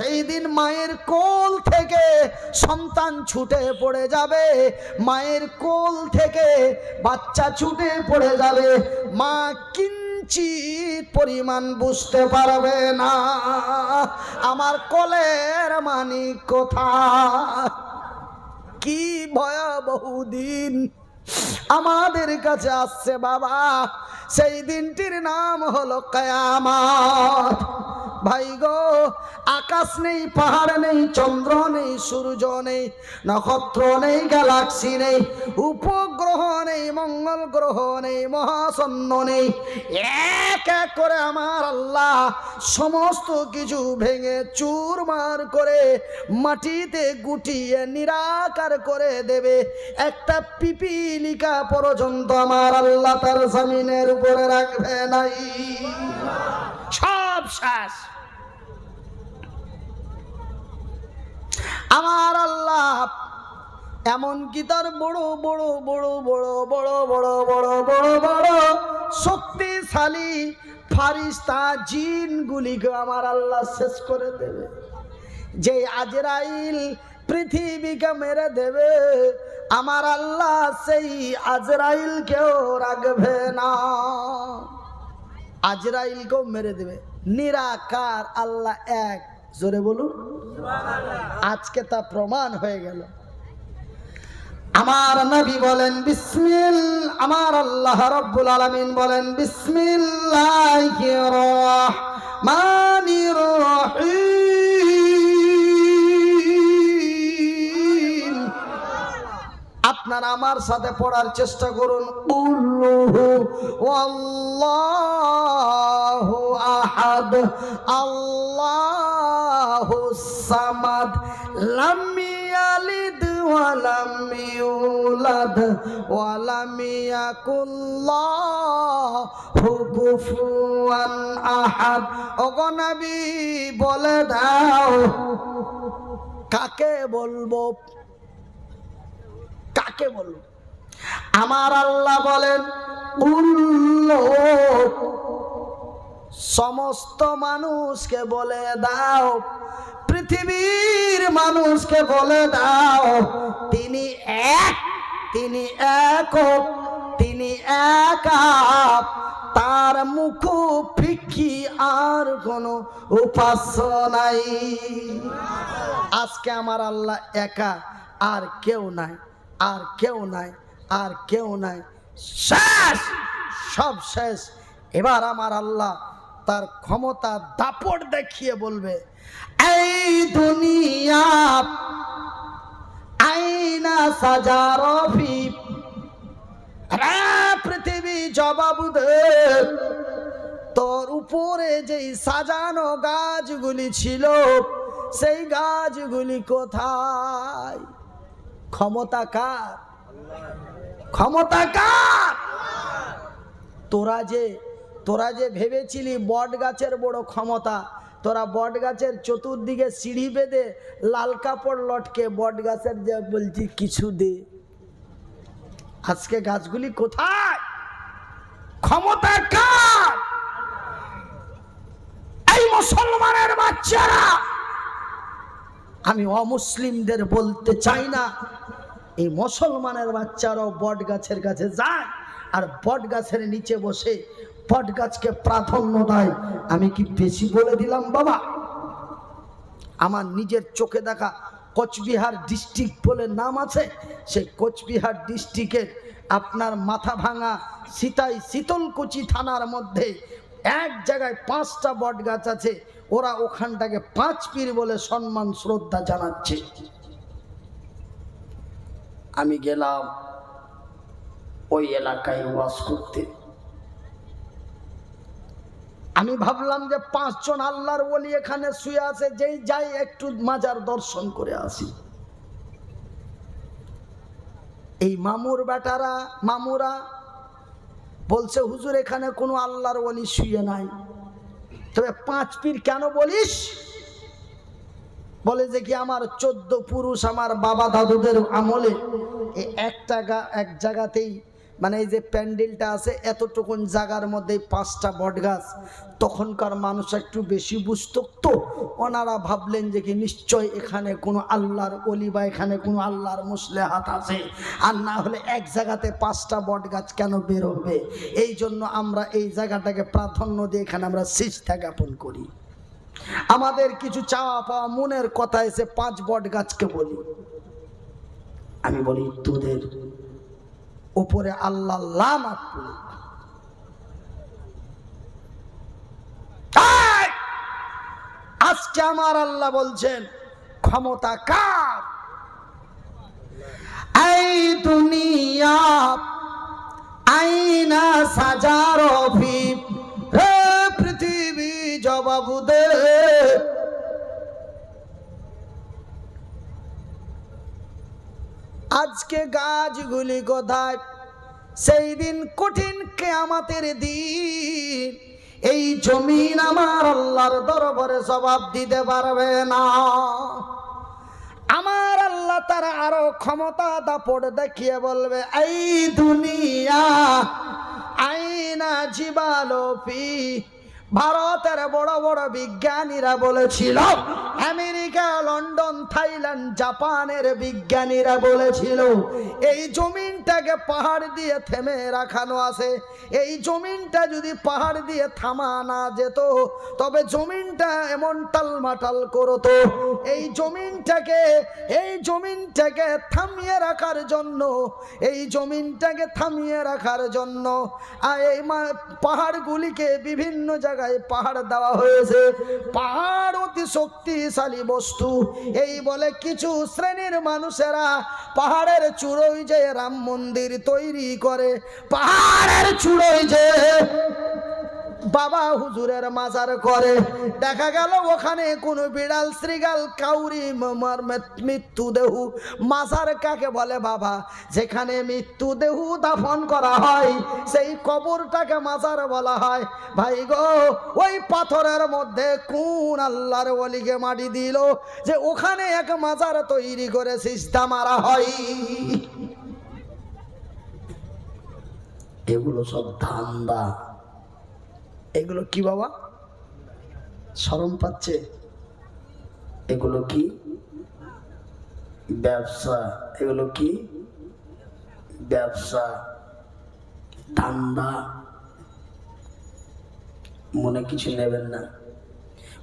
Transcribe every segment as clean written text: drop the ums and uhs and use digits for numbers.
সেই দিন মায়ের কোল থেকে সন্তান ছুটে পড়ে যাবে, মায়ের কোল থেকে বাচ্চা ছুটে পড়ে যাবে, মা কিঞ্চিত পরিমাণ বুঝতে পারবে না আমার কোলের মানিক কোথায়। কি ভয়াবহ দিন আমাদের কাছে আসছে বাবা। সেই দিনটির নাম হলো কিয়ামত। ভাই গো, আকাশ নেই, পাহাড় নেই, চন্দ্র নেই, সূর্য নেই, নক্ষত্র নেই, গ্যালাক্সি নেই, উপগ্রহ নেই, মঙ্গল গ্রহ নেই, মহাশূন্য নেই। এক এক করে আমার আল্লাহ সমস্ত কিছু ভেঙে চুরমার করে মাটিতে গুটিয়ে নিরাকার করে দেবে। একটা পিপিলিকা পর্যন্ত আমার আল্লাহ তার জমিনের উপরে রাখবে নাই। সব শেষ। আমার আল্লাহ এমনকি তার বড় বড় বড় বড় বড় বড় বড় বড় বড় শক্তিশালী ফারিস্তা জিনগুলিকে আমার আল্লাহ শেষ করে দেবে। যে আজরাইল পৃথিবীকে মেরে দেবে, আমার আল্লাহ সেই আজরাইলকেও রাখবে না, আজরাইলকেও মেরে দেবে। নিরাকার আল্লাহ এক। জোরে বলুন আজকে তা প্রমাণ হয়ে গেল। আমার নবী বলেন বিসমিল্লাহ, আমার আল্লাহ রাব্বুল আলামিন বলেন বিসমিল্লাহির রহমানির রহিম। আপনারা আমার সাথে পড়ার চেষ্টা করুন। কুল্লুহু ওয়াল্লাহু আহাদ আল্লাহুস সামাদ লাম ইয়ালিদ ওয়া লাম ইউলাদ ওয়া লাম ইয়াকুল লাহু কুফুয়ান আহাদ। ওগো নবী বলে দাও কাকে বলবো, কাকে বলবো? আমার আল্লাহ বলেন সমস্ত মানুষকে বলে দাও, পৃথিবীর মানুষকে বলে দাও তিনি এক, তিনি একক, তিনি একা, তার মুখ ফিকি আর কোনো উপাস্য নাই। আজকে আমার আল্লাহ একা, আর কেউ নাই, আর কেউ নাই, আর কেউ নাই। শেষ, সব শেষ। এবার আমার আল্লাহ তার ক্ষমতা দাপট দেখিয়ে বলবে এই দুনিয়া আইনা সাজারফি, পৃথিবী জবাব দে তোর উপরে যেই সাজানো গাছগুলি ছিল সেই গাছগুলি কোথায়? ক্ষমতা কার? ক্ষমতা কার? তোরা যে ভেবেছিলি বট গাছের বড় ক্ষমতা, তোরা বট গাছের চতুর্দিকে সিঁড়ি বেঁধে লাল কাপড় লটকে বট গাছের যে বলছি কিছু দে। আজকে গাছগুলি কোথায়? ক্ষমতা কার? এই মুসলমানের বাচ্চারা, আমি অমুসলিমদের বলতে চাই না, এই মুসলমানের বাচ্চারাও বট গাছের কাছে যায় আর বট গাছের নিচে বসে বট গাছকে প্রাধান্য দেয়। আমি কি বেশি বলে দিলাম বাবা? আমার নিজের চোখে দেখা কোচবিহার ডিস্ট্রিক্ট বলে নাম আছে, সেই কোচবিহার ডিস্ট্রিক্টের আপনার মাথা ভাঙা সিতাই শীতলকুচি থানার মধ্যে এক জায়গায় 5টা বট গাছ আছে। ওরা ওখানটাকে 5 পীর বলে সম্মান শ্রদ্ধা জানাচ্ছে। আমি গেলাম ওই এলাকায় ওয়াজ করতে। আমি ভাবলাম যে 5 জন আল্লাহর ওলি এখানে শুয়ে আছে, যেই যাই একটু মাজার দর্শন করে আসি। এই মামুর বেটারা, মামুরা বলছে হুজুর এখানে কোনো আল্লাহর ওলি শুয়ে নাই। তবে 5 পীর কেন বলিস? বলে যে কি আমার 14 পুরুষ আমার বাবা দাদুদের আমলে এক জায়গাতেই মানে এই যে প্যান্ডেলটা আছে এতটুকুন জায়গার মধ্যে 5টা বট গাছ। তখনকার মানুষ একটু বেশি বুঝতো, তো ওনারা ভাবলেন যে কি নিশ্চয় এখানে কোনো আল্লাহর ওলি বা এখানে কোনো আল্লাহর মুসলেহাত আছে, আর না হলে এক জায়গাতে 5টা বট গাছ কেন বের হবে। এই জন্য আমরা এই জায়গাটাকে প্রাধান্য দিয়ে এখানে আমরা সিজদা জ্ঞাপন করি। আমাদের কিছু চাওয়া পাওয়া মনের কথা এসে 5 বট গাছকে বলি, আমি বলি তোদের উপরে আল্লাহ লানত পড়ুক। আজকে আমার আল্লাহ বলছেন ক্ষমতা কার? এই দুনিয়া আইনা সাজার ফি, হে পৃথিবী জবাব দে। আজকে গাছগুলি কোথায়? সেই দিন কঠিন কিয়ামতের দিন এই জমিন আমার আল্লাহর দরবারে জবাব দিতে পারবে না। আমার আল্লাহ তারা আরো ক্ষমতা দাপট দেখিয়ে বলবে, এই দুনিয়া আইনা জিবালো ফি। ভারতের বড় বড় বিজ্ঞানীরা বলেছিল, আমেরিকা, লন্ডন, থাইল্যান্ড, জাপানের বিজ্ঞানীরা বলেছিল এই জমিনটাকে পাহাড় দিয়ে থেমে রাখানো আছে। এই জমিনটা যদি পাহাড় দিয়ে থামা না যেত তবে জমিনটা এমন টালমাটাল করতো। এই জমিনটাকে থামিয়ে রাখার জন্য, এই জমিনটাকে থামিয়ে রাখার জন্য এই পাহাড়গুলিকে বিভিন্ন জায়গায় পাহাড় দেওয়া হয়েছে। পাহাড় অতি শক্তিশালী বস্তু। এই বলে কিছু শ্রেণীর মানুষেরা পাহাড়ের চূড়োয় যে রাম মন্দির তৈরি করে, পাহাড়ের চূড়োয় যে বাবা হুজুরের মাজার করে। দেখা গেল ওখানে কোনো বিড়াল, শ্রীগাল, কাউরি মৃত্যুদেহ। মাজার কাকে বলে বাবা? যেখানে মৃত্যুদেহ দাফন করা হয় সেই কবরটাকে মাজার বলা হয়। ভাই গো, ওই পাথরের মধ্যে কোন আল্লাহর ওলিকে মাটি দিল যে ওখানে এক মাজার তৈরি করে সিজদা মারা হয়? এগুলো সব ধান্দা। এগুলো কি বাবা? শরম পাচ্ছে? এগুলো কি ব্যবসা? এগুলো কি ব্যবসা, ধান্দা। মনে কিছু নেবেন না।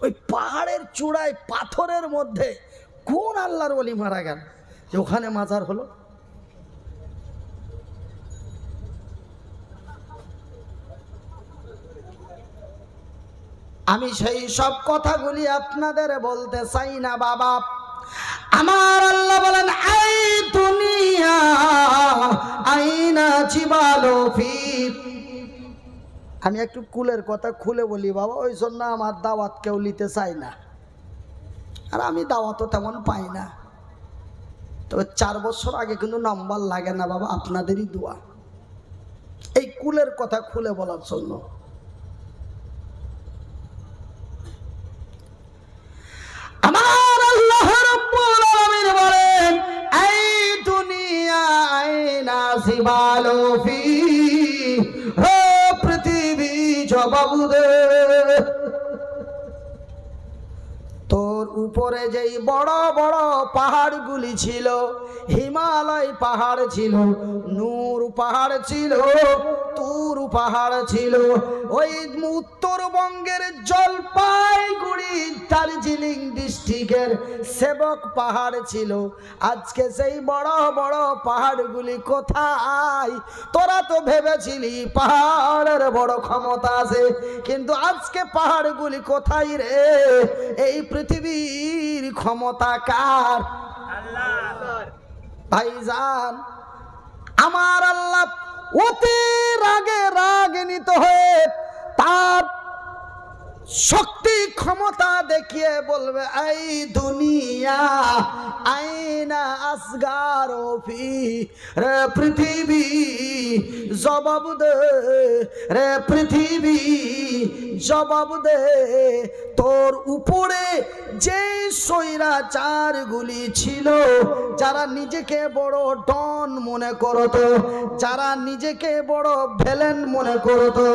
ওই পাহাড়ের চূড়ায় পাথরের মধ্যে কোন আল্লাহর ওলি মারা গেল যে ওখানে মাজার হলো? আমি সেই সব কথাগুলি আপনাদের বলতে চাই না বাবা। আমার আল্লাহ বলেন, এই দুনিয়া আইনা জিবালো ফি। আমি একটু কুলের কথা খুলে বলি বাবা, ওই জন্য আমার দাওয়াত কেউ নিতে চাই না, আর আমি দাওয়াতও তেমন পাই না। তবে 4 বছর আগে কিন্তু নাম্বার লাগে না বাবা, আপনাদেরই দোয়া। এই কুলের কথা খুলে বলার জন্য আমার আল্লাহ রাব্বুল আলামিন বলেন, এই দুনিয়া আইনা জিবালো ফি, হে পৃথিবী জবাব দে। তোর উপরে যেই বড় বড় পাহাড়গুলি ছিল, হিমালয় পাহাড় ছিল, নূর পাহাড় ছিল, তুর পাহাড় ছিল, ওই উত্তরবঙ্গের জলপাইগুড়ি দার্জিলিং ডিস্ট্রিক্টের সেবক পাহাড় ছিল। আজকে সেই বড় বড় পাহাড়গুলি কোথায়? তোরা তো ভেবেছিলি পাহাড়ের বড় ক্ষমতা আছে, কিন্তু আজকে পাহাড়গুলি কোথায় রে? এই পৃথিবীর ক্ষমতা কার? আল্লাহর। ভাইজান, আমার আল্লাহ অতি রাগে রাগান্বিত হয়ে তার শক্তি শক্তি ক্ষমতা দেখিয়ে বলবে, এই দুনিয়া আইনা আসগার ফি, রে পৃথিবী জবাব দে, রে পৃথিবী জবাব দে, তোর উপরে যে স্বৈরাচারগুলি ছিল, যারা নিজেকে বড় ডন মনে করতো, যারা নিজেকে বড় ভিলেন মনে করতো,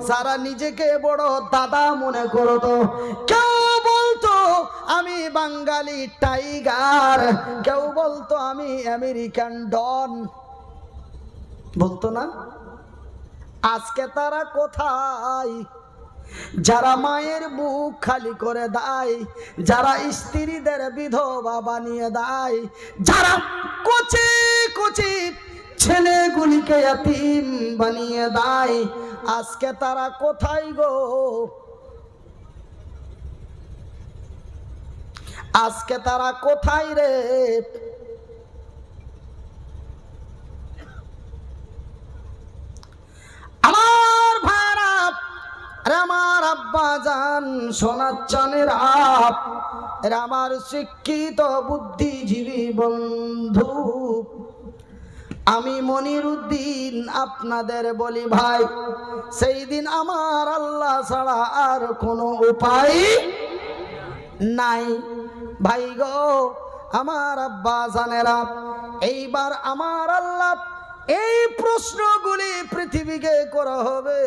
যারা নিজেকে বড় দাদা মনে করতো, কেউ বলতো আমি বাঙালি টাইগার, কেউ বলতো আমি আমেরিকান ডন, বলতো না? আজকে তারা কোথায়? যারা মায়ের বুক খালি করে দেয়, যারা স্ত্রীদের বিধবা বানিয়ে দেয়, যারা কচি কচি ছেলেগুলিকে ইয়াতীম বানিয়ে দেয়, আজকে তারা কোথায় গো? আজকে তারা কোথায় রে? আমার ভাইরা, আমার আব্বা জান, সোনার চানের আপ, আমার শিক্ষিত বুদ্ধিজীবী বন্ধু, আমি মনিরুদ্দিন আপনাদের বলি ভাই, সেই দিন আমার আল্লাহ ছাড়া আর কোনো উপায় নাই। ভাই গো, আমার আব্বা জানেরা, এইবার আমার আল্লাহ এই প্রশ্নগুলি পৃথিবীকে করা হবে,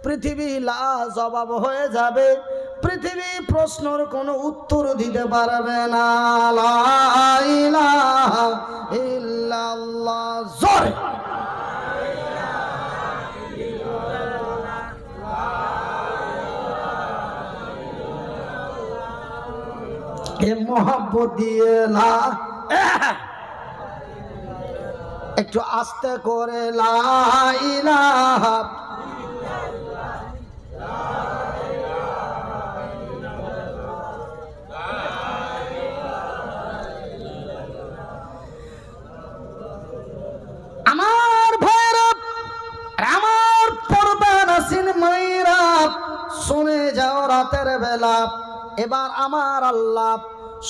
পৃথিবী লাজবাব হয়ে যাবে, পৃথিবী প্রশ্নের কোনো উত্তর দিতে পারবে না। লা ইলাহা ইল্লাল্লাহ, জোরে এ মোহাব্বত দিয়ে লা, একটু আস্তে করে লা ইলাহা, আমার ভাইরা, আমার পর্দা নাসিন মাইরা, শুনে যাও রাতের বেলা, এবার আমার আল্লাহ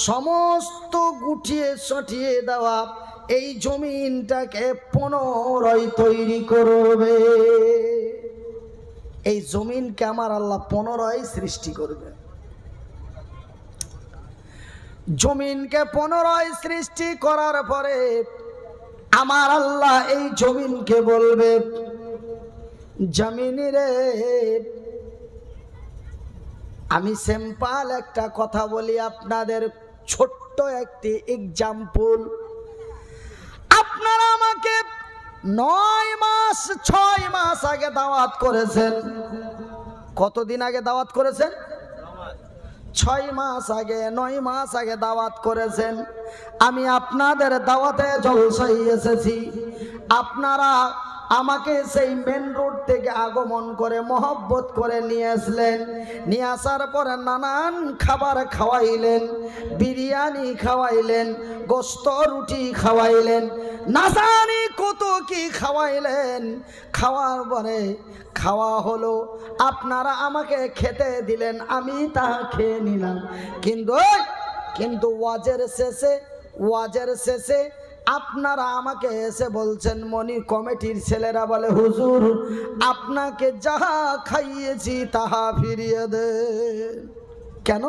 সমস্ত গুটিয়ে সটিয়ে দেওয়া এই জমিনটাকে পুনরায় তৈরি করবে। এই জমিনকে আমার আল্লাহ পুনরায় সৃষ্টি করবে। জমিনকে পুনরায় সৃষ্টি করার পরে আমার আল্লাহ এই জমিনকে বলবে, জমিন রে, আমি সিম্পল একটা কথা বলি আপনাদের, ছোট্ট একটি এক্সাম্পল। আপনারা আমাকে 9 মাস 6 মাস আগে দাওয়াত করেছেন। কতদিন আগে দাওয়াত করেছেন? 6 মাস আগে, 9 মাস আগে দাওয়াত করেছেন। আমি আপনাদের দাওয়াতে জলসায় এসেছি। আপনারা আমাকে সেই মেন রোড থেকে আগমন করে মহব্বত করে নিয়ে আসলেন। নিয়ে আসার পরে নানান খাবার খাওয়াইলেন, বিরিয়ানি খাওয়াইলেন, গোস্ত রুটি খাওয়াইলেন, না জানি কত কি খাওয়াইলেন। খাওয়ার পরে খাওয়া হলো, আপনারা আমাকে খেতে দিলেন, আমি তা খেয়ে নিলাম। কিন্তু ওয়াজের শেষে আপনারা আমাকে এসে বলছেন, মনি কমিটির ছেলেরা বলে, হুজুর আপনাকে যাহা খাইয়েছি তাহা ফিরিয়ে দে। কেন?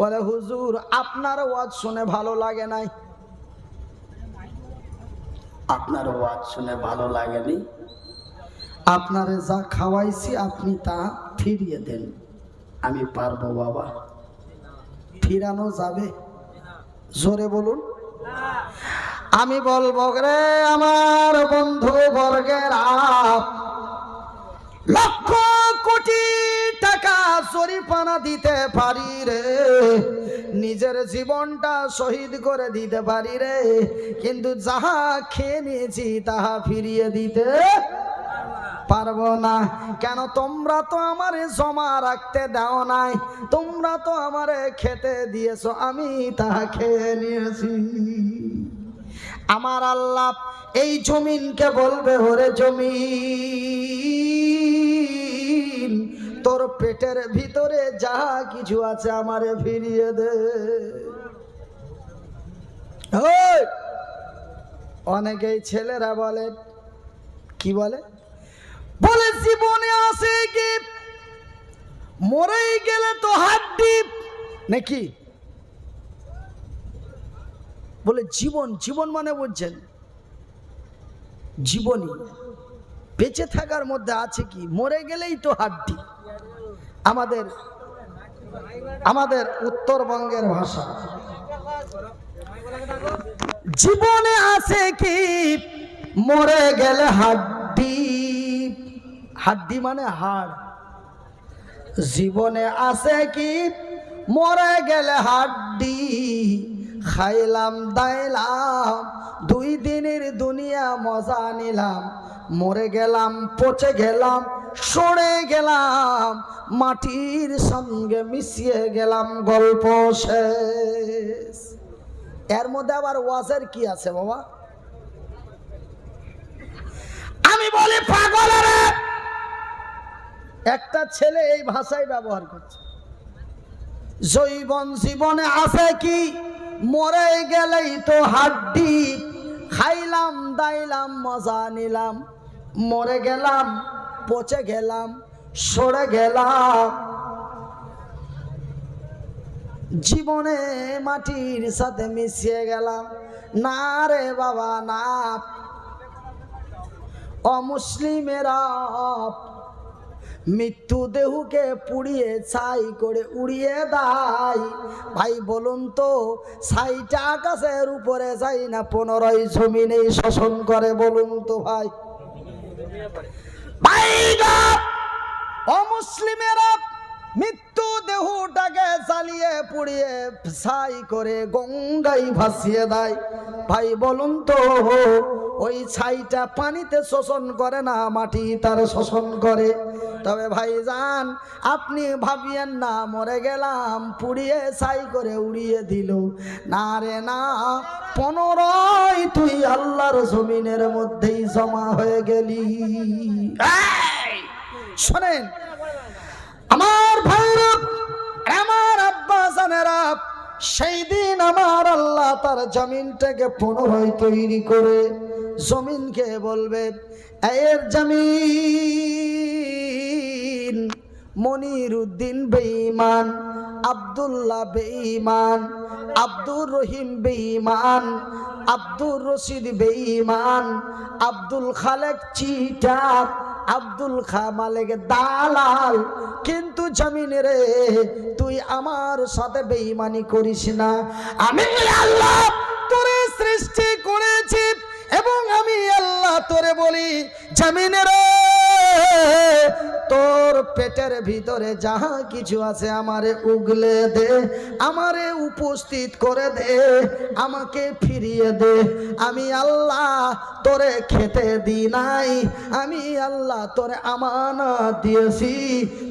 বলে হুজুর আপনার ওয়াজ শুনে ভালো লাগে নাই। আপনার ওয়াজ শুনে ভালো লাগেনি, আপনারে যা খাওয়াইছি আপনি তা ফিরিয়ে দেন। আমি পারবো বাবা? ফিরানো যাবে? জোরে বলুন। আমি বলবো রে আমার বন্ধু বর্গের, লক্ষ কোটি টাকা জরিমানা দিতে পারি রে, নিজের জীবনটা শহীদ করে দিতে পারি রে, কিন্তু যাহা খেয়ে নিয়েছি তাহা ফিরিয়ে দিতে পারবো না। কেন? তোমরা তো আমারে জমা রাখতে দাও নাই, তোমরা তো আমারে খেতে দিয়েছো, আমি তাহা খেয়ে নিয়েছি। আমার আল্লাহ এই জমিনকে বলবে, ওরে জমিন, তোর তোর পেটের ভিতরে যা কিছু আছে আমারে ফিরিয়ে দে। অনেকেই ছেলেরা বলে, কি বলে, বলে জীবনে আছে কি মরেই গেলে তো হাড্ডি নাকি? বলে জীবন, জীবন মানে বুঝছেন জীবনী, বেঁচে থাকার মধ্যে আছে কি? মরে গেলেই তো হাড্ডি। আমাদের উত্তরবঙ্গের ভাষা, জীবনে আছে কি মরে গেলে হাড্ডি। হাড্ডি মানে হাড়। জীবনে আছে কি মরে গেলে হাড্ডি, খাইলাম দাইলাম 2 দিনের দুনিয়া মজা নিলাম, মরে গেলাম পচে গেলাম সরে গেলাম, মাটির সঙ্গে মিশিয়ে গেলাম, গল্প শেষ। এর মধ্যে আবার ওয়াজের কি আছে বাবা? আমি বলি পাগলেরা, একটা ছেলে এই ভাষাই ব্যবহার করছে, জীবনে আছে কি মরে গেলেই তো হাড্ডি, খাইলাম দাইলাম মজা নিলাম, মরে গেলাম পচে গেলাম সরে গেলাম, জীবনে মাটির সাথে মিশিয়ে গেলাম। না রে বাবা না, অমুসলিমেরা মৃত্যু দেহকে পুড়িয়ে ছাই করে উড়িয়ে দেয়। ভাই বলুন তো, ছাইটা আকাশের উপরে যায় না 15ই জমিনে শোষণ করে? বলুন তো ভাই। অমুসলিমেরা মৃত্যু দেহটাকে জ্বালিয়ে পুড়িয়ে ছাই করে গঙ্গায় ভাসিয়ে দেয়। ভাই বলুন তো, ওই ছাইটা পানিতে শোষণ করে না, মাটি তার শোষণ করে? তবে ভাই জান, আপনি ভাবিয়েন না মরে গেলাম পুড়িয়ে ছাই করে উড়িয়ে দিল। না রে না, 15ই তুই আল্লাহর জমিনের মধ্যেই জমা হয়ে গেলি। শোনেন আমার ভাইরা, আমার আব্বা জানেরা, সেই দিন আমার আল্লাহ তার জমিনটাকে পুনরায় তৈরি করে জমিনকে বলবে, এর জমিন মনিরুদ্দিন বেঈমান, আব্দুল্লাহ বেঈমান, আব্দুর রহিম বেঈমান, আব্দুর রশিদ বেঈমান, আব্দুল খালেক চিটার, আব্দুল মালিক দালাল, কিন্তু জমিন রে তুই আমার সাথে বেঈমানি করিস না। আমি আল্লাহ তোরে সৃষ্টি করেছি এবং আমি আল্লাহ তোরে বলি, জমিন রে তোর পেটের ভিতরে যাহা কিছু আছে আমারে উগলে দে, আমারে উপস্থিত করে দে, আমাকে ফিরিয়ে দে। আমি আল্লাহ তোরে খেতে দি নাই, আমি আল্লাহ তোরে আমানত দিয়েছি,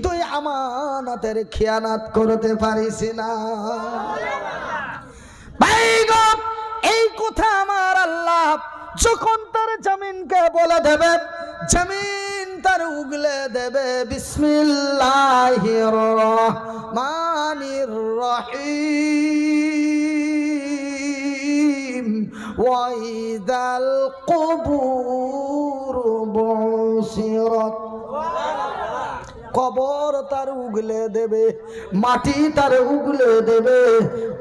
তুই আমানতের খেয়ানত করতে পারিস না। ভাই গো, এই কথা আমার আল্লাহ যখন তার জমিনকে বলে দেবে, জমিন তার উগলে দেবে, বিসমিল্লাহির রহমানির রহিম, ওয়া ইযাল কুবুর বুসিরাত। কবর তার উগলে দেবে, মাটি তার উগলে দেবে,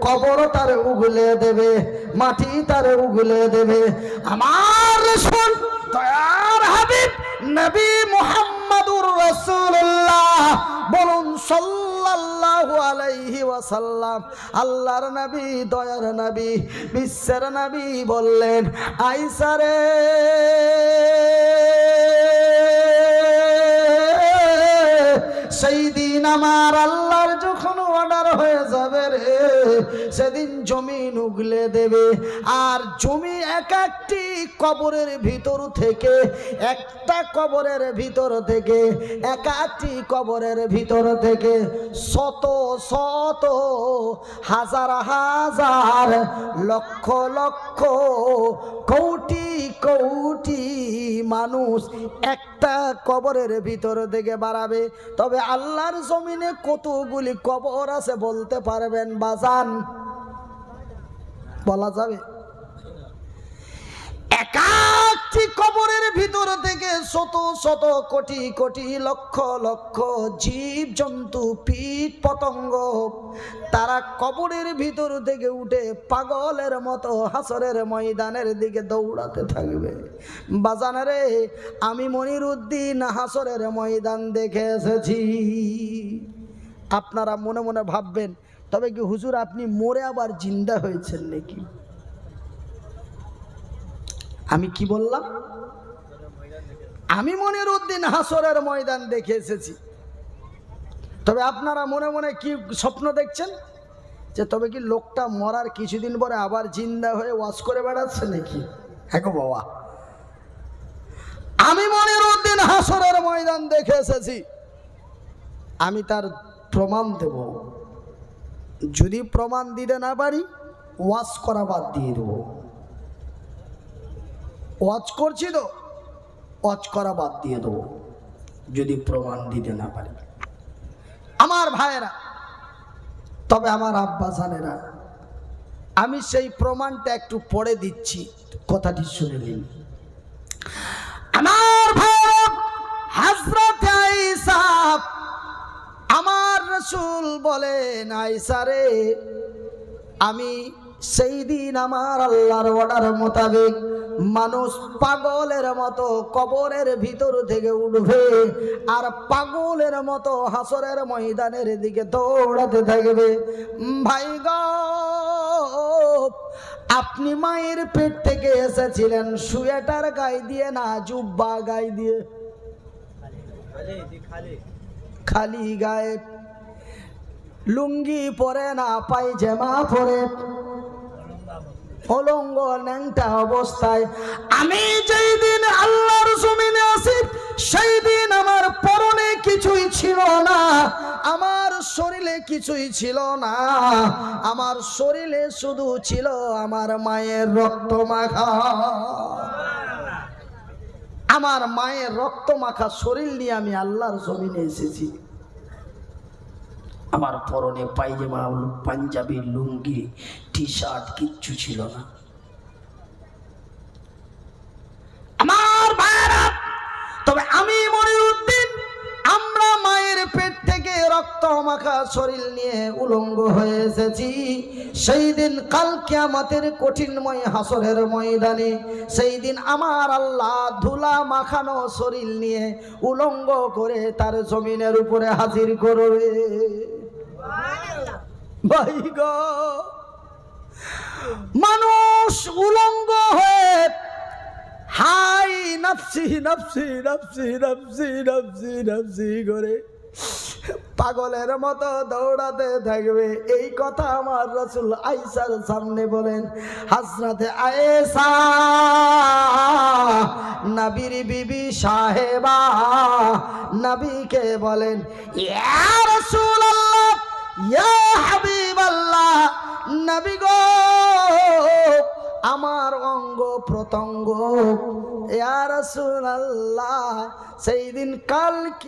কবর তার উগলে দেবে, মাটি তার উগলে দেবে। আমার রাসূল দয়ার হাবিব নবী মুহাম্মদুর রাসূলুল্লাহ বলুন সাল্লাল্লাহু আলাইহি ওয়াসাল্লাম, আল্লাহর নবী, দয়ার নবী, বিশ্বের নবী বললেন, আয়েশা রে সেই দিন আমার আল্লাহর যখন অর্ডার হয়ে যাবে রে, সেদিন জমিন উগলে দেবে। আর জমি এক একটি কবরের ভিতর থেকে, একটা কবরের ভিতর থেকে, এক একটি কবরের ভিতর থেকে শত শত হাজার হাজার লক্ষ লক্ষ কোটি কোটি মানুষ একটা কবরের ভিতর থেকে বাড়াবে, তবে আল্লাহর জমিনে কতগুলি কবর আছে বলতে পারবেন বাজান? বলা যাবে? একটি কবরের ভিতর থেকে শত শত কোটি কোটি লক্ষ লক্ষ জীব জন্তু কীট পতঙ্গ তারা কবরের ভিতর থেকে উঠে পাগলের মতো হাসরের ময়দানের দিকে দৌড়াতে থাকবে। বাজানারে, আমি মনিরুদ্দিন হাসরের ময়দান দেখে এসেছি। আপনারা মনে মনে ভাববেন, তবে কি হুজুর আপনি মরে আবার জিন্দা হয়েছেন নাকি? আমি কি বললাম? আমি মনিরুদ্দিন হাসরের ময়দান দেখে এসেছি। তবে আপনারা মনে মনে কি স্বপ্ন দেখছেন যে তবে কি লোকটা মরার কিছুদিন পরে আবার জিন্দা হয়ে ওয়াজ করে বেড়াচ্ছে নাকি? হ্যাঁ গো বাবা, আমি মনিরুদ্দিন হাসরের ময়দান দেখে এসেছি। আমি তার প্রমাণ দেব। যদি প্রমাণ দিতে না পারি ওয়াজ করা বাদ দিয়ে দেবো। ওয়াজ করছি তো, ওয়াজ করা বাদ দিয়ে দেবো যদি প্রমাণ দিতে না পারি। আমার ভাইয়েরা, তবে আমার আব্বা জানেরা, আমি সেই প্রমাণটা একটু পড়ে দিচ্ছি, কথাটি শুনে নিন। আমার ভাইয়েরা, হযরত আয়েশা, আমার রাসূল বলেন, আয়েশা রে, আমি সেই দিন আমার আল্লাহর অর্ডার মোতাবেক মানুষ পাগলের মতো কবরের ভিতর থেকে উঠবে আর পাগলের মতো হাসরের ময়দানের দিকে দৌড়াতে থাকবে। ভাই গো, আপনি মায়ের পেট থেকে এসেছিলেন সোয়েটার গায়ে দিয়ে না জুব্বা গায়ে দিয়ে? খালি গায়ে, লুঙ্গি পরে না, পায়জামা পরে, অলঙ্গ ন্যাংটা অবস্থায়। আমি যেই দিন আল্লাহর জমিনে আসি সেই দিন আমার পরনে কিছুই ছিল না, আমার শরীরে কিছুই ছিল না, আমার শরীরে শুধু ছিল আমার মায়ের রক্ত মাখা। আমার মায়ের রক্ত মাখা শরীর নিয়ে আমি আল্লাহর জমিনে এসেছি। আমার পরনে পায়জামা, পাঞ্জাবি, লুঙ্গি, টি শার্ট কিচ্ছু ছিল না। আমার ভাইরা, তবে আমি মনিরুদ্দিন, আমরা মায়ের পেট থেকে রক্ত মাখা শরীর নিয়ে উলঙ্গ হয়ে এসেছি। সেই দিন কাল কিয়ামতের কঠিনময় হাসরের ময়দানে, সেই দিন আমার আল্লাহ ধুলা মাখানো শরীর নিয়ে উলঙ্গ করে তার জমিনের উপরে হাজির করবে। ভাই গো, মানুষ উলঙ্গ হয়ে হাই নফসি নফসি নফসি নফসি নফসি নফসি করে পাগলের মতো দৌড়াতে থাকবে। এই কথা আমার রাসূল আয়েশার সামনে বলেন। হযরতে আয়েশা, নবীর বিবি সাহেবা, নবীকে বলেন, ইয়া রাসূলুল্লাহ, ইয়া হাবিবাল্লাহ, নবী গো, আমার অঙ্গ প্রত্যঙ্গ, ইয়া রাসূলুল্লাহ, সেই দিন কাল